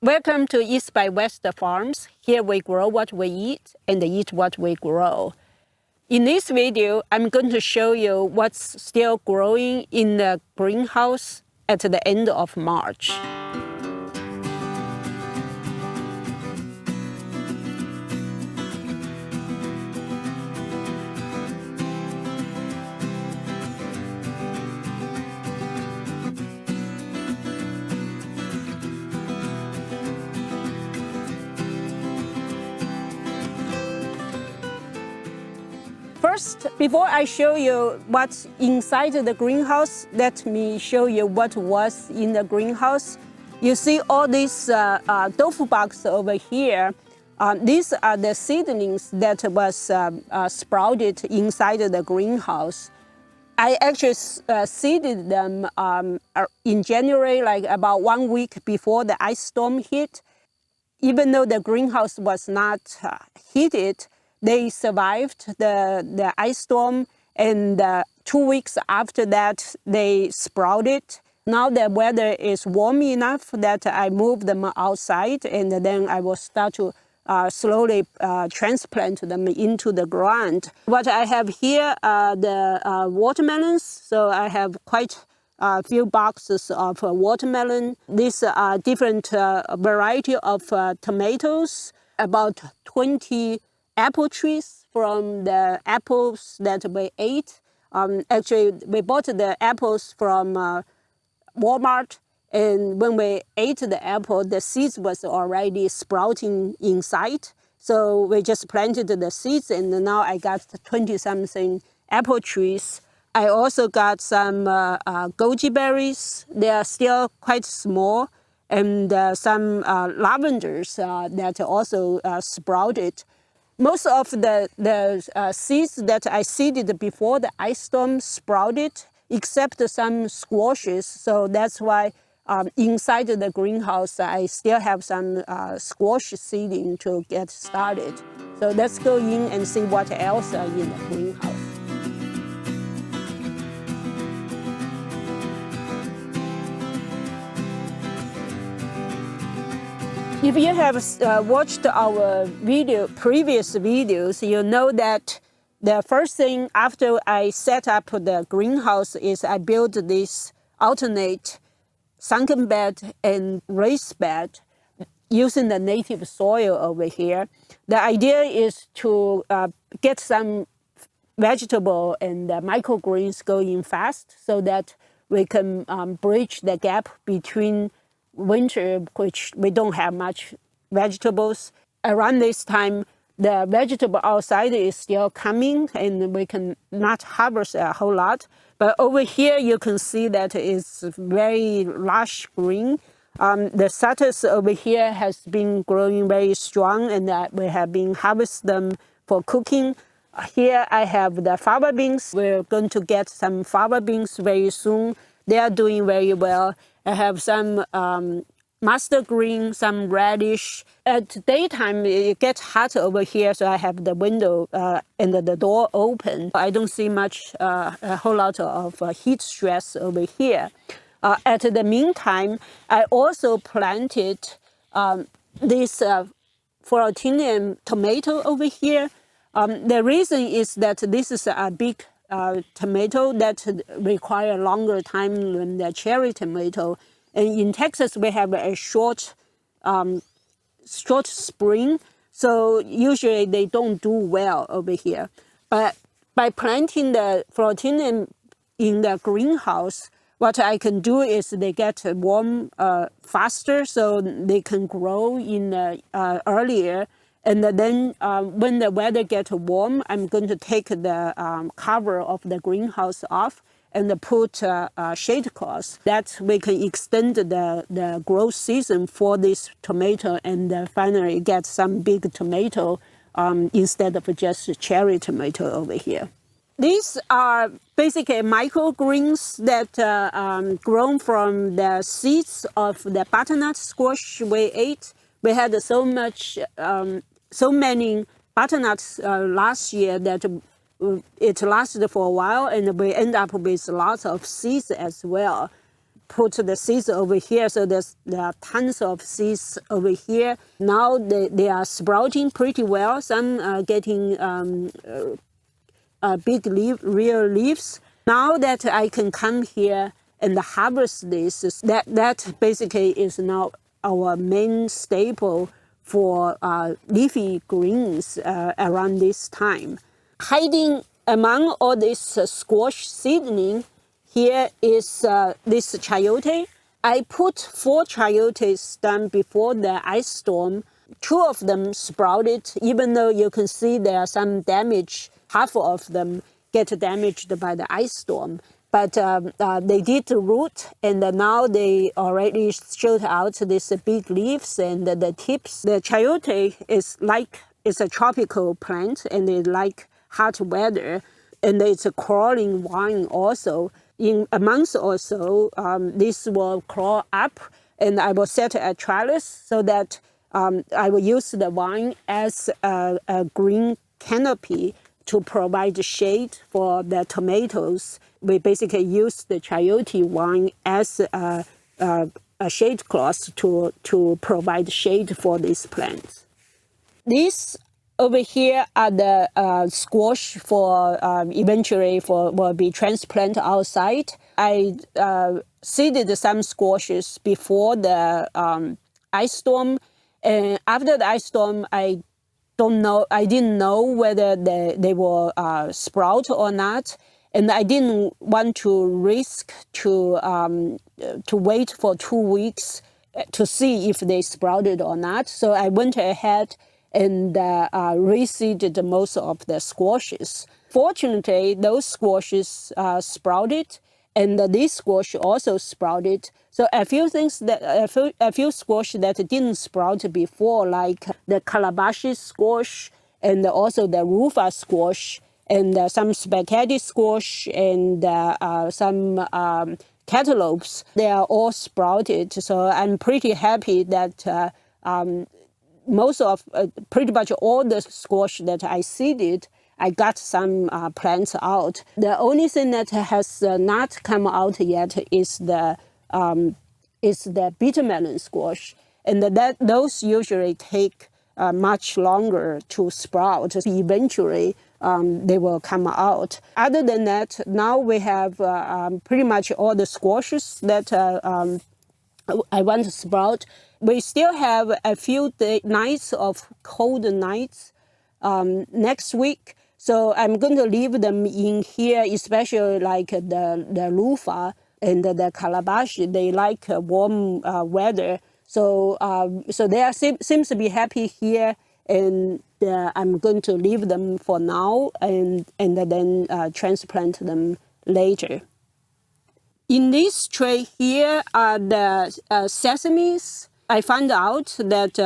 Welcome to East by West Farms. Here we grow what we eat and eat what we grow. In this video, I'm going to show you what's still growing in the greenhouse at the end of March. First, before I show you what's inside the greenhouse, let me show you what was in the greenhouse. You see all these tofu boxes over here. These are the seedlings that was sprouted inside the greenhouse. I actually seeded them in January, like about 1 week before the ice storm hit. Even though the greenhouse was not heated, they survived the ice storm, and 2 weeks after that, they sprouted. Now the weather is warm enough that I move them outside, and then I will start to slowly transplant them into the ground. What I have here are the watermelons, so I have quite a few boxes of watermelon. These are different variety of tomatoes, about 20 apple trees from the apples that we ate. Actually, we bought the apples from Walmart, and when we ate the apple, the seeds was already sprouting inside. So we just planted the seeds, and now I got 20-something apple trees. I also got some goji berries. They are still quite small, and some lavenders that also sprouted. Most of the seeds that I seeded before the ice storm sprouted, except some squashes. So that's why inside the greenhouse, I still have some squash seeding to get started. So let's go in and see what else are in the greenhouse. If you have watched our previous videos, you know that the first thing after I set up the greenhouse is I built this alternate sunken bed and raised bed using the native soil over here. The idea is to get some vegetable and microgreens going fast so that we can bridge the gap between winter, which we don't have much vegetables. Around this time, the vegetable outside is still coming and we can not harvest a whole lot. But over here, you can see that it's very lush green. The lettuce over here has been growing very strong, and we have been harvesting them for cooking. Here I have the fava beans. We're going to get some fava beans very soon. They are doing very well. I have some mustard green, some radish. At daytime, it gets hot over here, so I have the window and the door open. I don't see much, a whole lot of heat stress over here. At the meantime, I also planted this Florentinian tomato over here. The reason is that this is a big tomato that require longer time than the cherry tomato. And in Texas, we have a short spring, so usually they don't do well over here. But by planting the Florentinian in the greenhouse, what I can do is they get warm faster, so they can grow in earlier. And then when the weather gets warm, I'm going to take the cover of the greenhouse off and put shade cloth. That we can extend the growth season for this tomato and finally get some big tomato instead of just cherry tomato over here. These are basically microgreens that grown from the seeds of the butternut squash we ate. We had so many butternuts last year that it lasted for a while, and we end up with lots of seeds as well. put the seeds over here. So there are tons of seeds over here. Now they are sprouting pretty well. Some are getting big real leaves. Now that I can come here and harvest this, that basically is now our main staple for leafy greens around this time. Hiding among all this squash seedling, here is this chayote. I put 4 chayotes down before the ice storm. 2 of them sprouted, even though you can see there are some damage. Half of them get damaged by the ice storm. But they did root, and now they already showed out these big leaves and the tips. The chayote is a tropical plant, and they like hot weather, and it's a crawling vine also. In a month or so, this will crawl up, and I will set a trellis so that I will use the vine as a green canopy to provide shade for the tomatoes. We basically use the chayote vine as a shade cloth to provide shade for these plants. These over here are the squash for eventually will be transplanted outside. I seeded some squashes before the ice storm, and after the ice storm, I didn't know whether they will sprout or not, and I didn't want to risk to wait for 2 weeks to see if they sprouted or not. So I went ahead and reseeded most of the squashes. Fortunately, those squashes sprouted, and this squash also sprouted. So a few squash that didn't sprout before, like the calabash squash and also the rufa squash and some spaghetti squash and some cantaloupes, they are all sprouted. So I'm pretty happy that pretty much all the squash that I seeded, I got some plants out. The only thing that has not come out yet is the bitter melon squash, and those usually take much longer to sprout. Eventually, they will come out. Other than that, now we have pretty much all the squashes that I want to sprout. We still have a few nights of cold nights next week. So I'm going to leave them in here, especially like the loofah and the calabash. They like warm weather. So they seems to be happy here, and I'm going to leave them for now and then transplant them later. In this tray here are the sesames. I found out that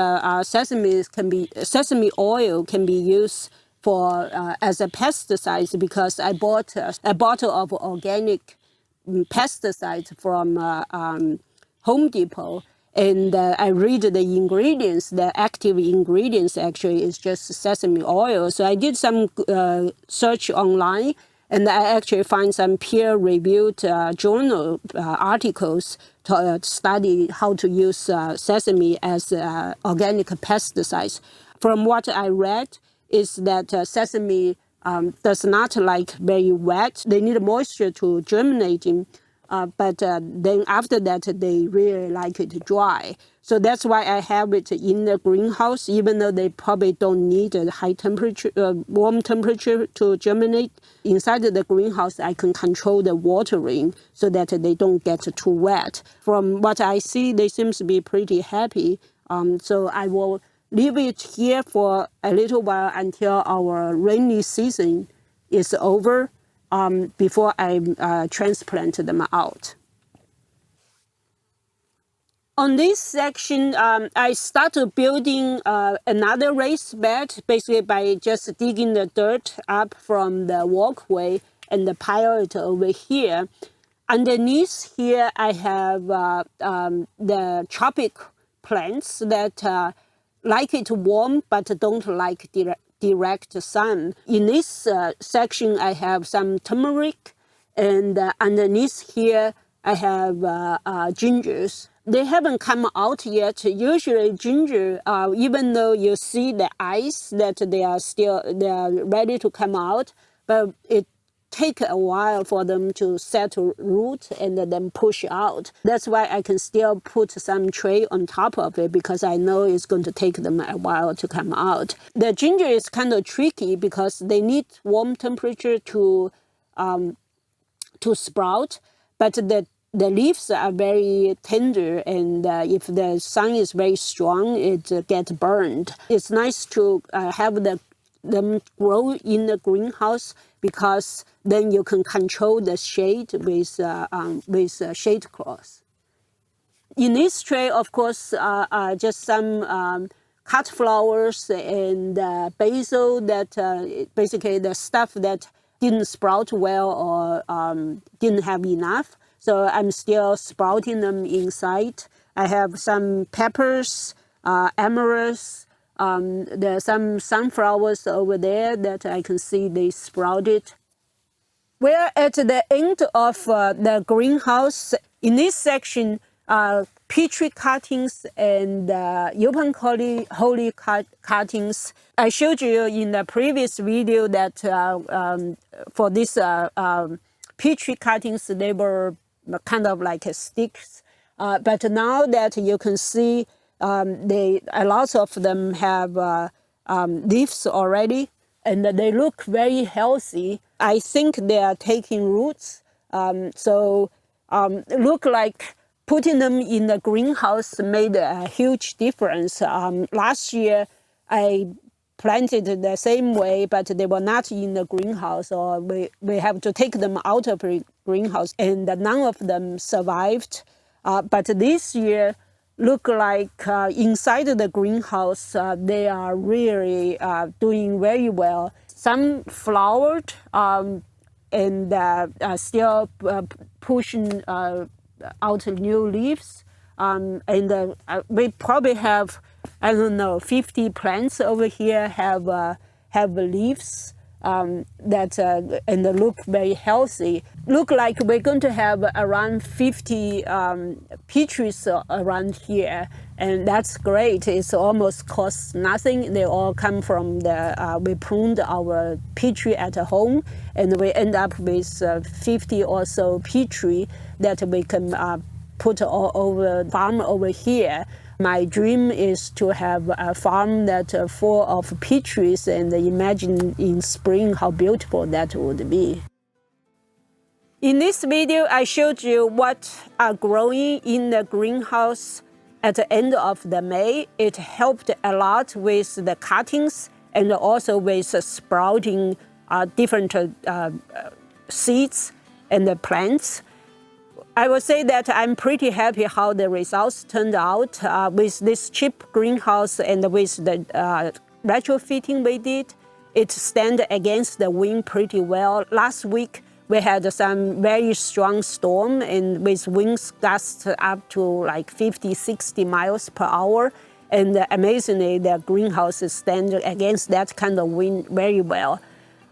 sesame oil can be used for as a pesticide because I bought a bottle of organic pesticide from Home Depot, and I read the ingredients. The active ingredients actually is just sesame oil. So I did some search online, and I actually find some peer-reviewed journal articles to study how to use sesame as organic pesticides. From what I read, is that sesame does not like very wet. They need moisture to germinating, but then after that, they really like it dry. So that's why I have it in the greenhouse, even though they probably don't need a high temperature, warm temperature to germinate. Inside the greenhouse, I can control the watering so that they don't get too wet. From what I see, they seem to be pretty happy. So I will leave it here for a little while until our rainy season is over before I transplant them out. On this section, I started building another raised bed, basically by just digging the dirt up from the walkway and pile it over here. Underneath here, I have the tropic plants that like it warm but don't like direct sun. In this section, I have some turmeric, and underneath here, I have gingers. They haven't come out yet. Usually ginger, even though you see the eyes that they are ready to come out, but it take a while for them to settle root and then push out. That's why I can still put some tray on top of it, because I know it's going to take them a while to come out. The ginger is kind of tricky because they need warm temperature to sprout, but the leaves are very tender, and if the sun is very strong, it gets burned. It's nice to have them grow in the greenhouse, because then you can control the shade with shade cloth. In this tray, of course, just some cut flowers and basil, that basically the stuff that didn't sprout well or didn't have enough. So I'm still sprouting them inside. I have some peppers, amaryllis. There are some sunflowers over there that I can see they sprouted. We're at the end of the greenhouse. In this section, Petri cuttings and Yupan holly cuttings. I showed you in the previous video that for this Petri cuttings, they were kind of like sticks. But now that you can see, a lot of them have leaves already, and they look very healthy. I think they are taking roots. Look like putting them in the greenhouse made a huge difference. Last year, I planted the same way, but they were not in the greenhouse, or we have to take them out of the greenhouse, and none of them survived. But this year, look like inside the greenhouse, they are really doing very well. Some flowered and still pushing out new leaves. And we probably have, I don't know, 50 plants over here have leaves that and they look very healthy. Look like we're going to have around 50 Petris around here, and that's great. It's almost costs nothing. They all come from we pruned our Petri at home, and we end up with 50 or so Petri that we can put all over farm over here. My dream is to have a farm that full of peaches, and imagine in spring how beautiful that would be. In this video, I showed you what are growing in the greenhouse at the end of the May. It helped a lot with the cuttings and also with sprouting different seeds and the plants. I would say that I'm pretty happy how the results turned out with this cheap greenhouse, and with the retrofitting we did. It stands against the wind pretty well. Last week we had some very strong storm, and with winds gusts up to like 50, 60 miles per hour. And amazingly, the greenhouse stands against that kind of wind very well.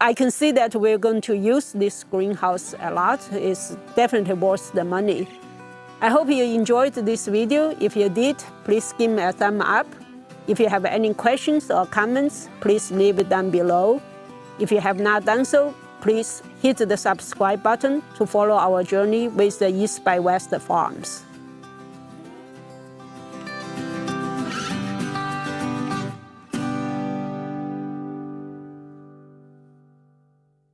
I can see that we're going to use this greenhouse a lot. It's definitely worth the money. I hope you enjoyed this video. If you did, please give me a thumb up. If you have any questions or comments, please leave it down below. If you have not done so, please hit the subscribe button to follow our journey with the East by West Farms.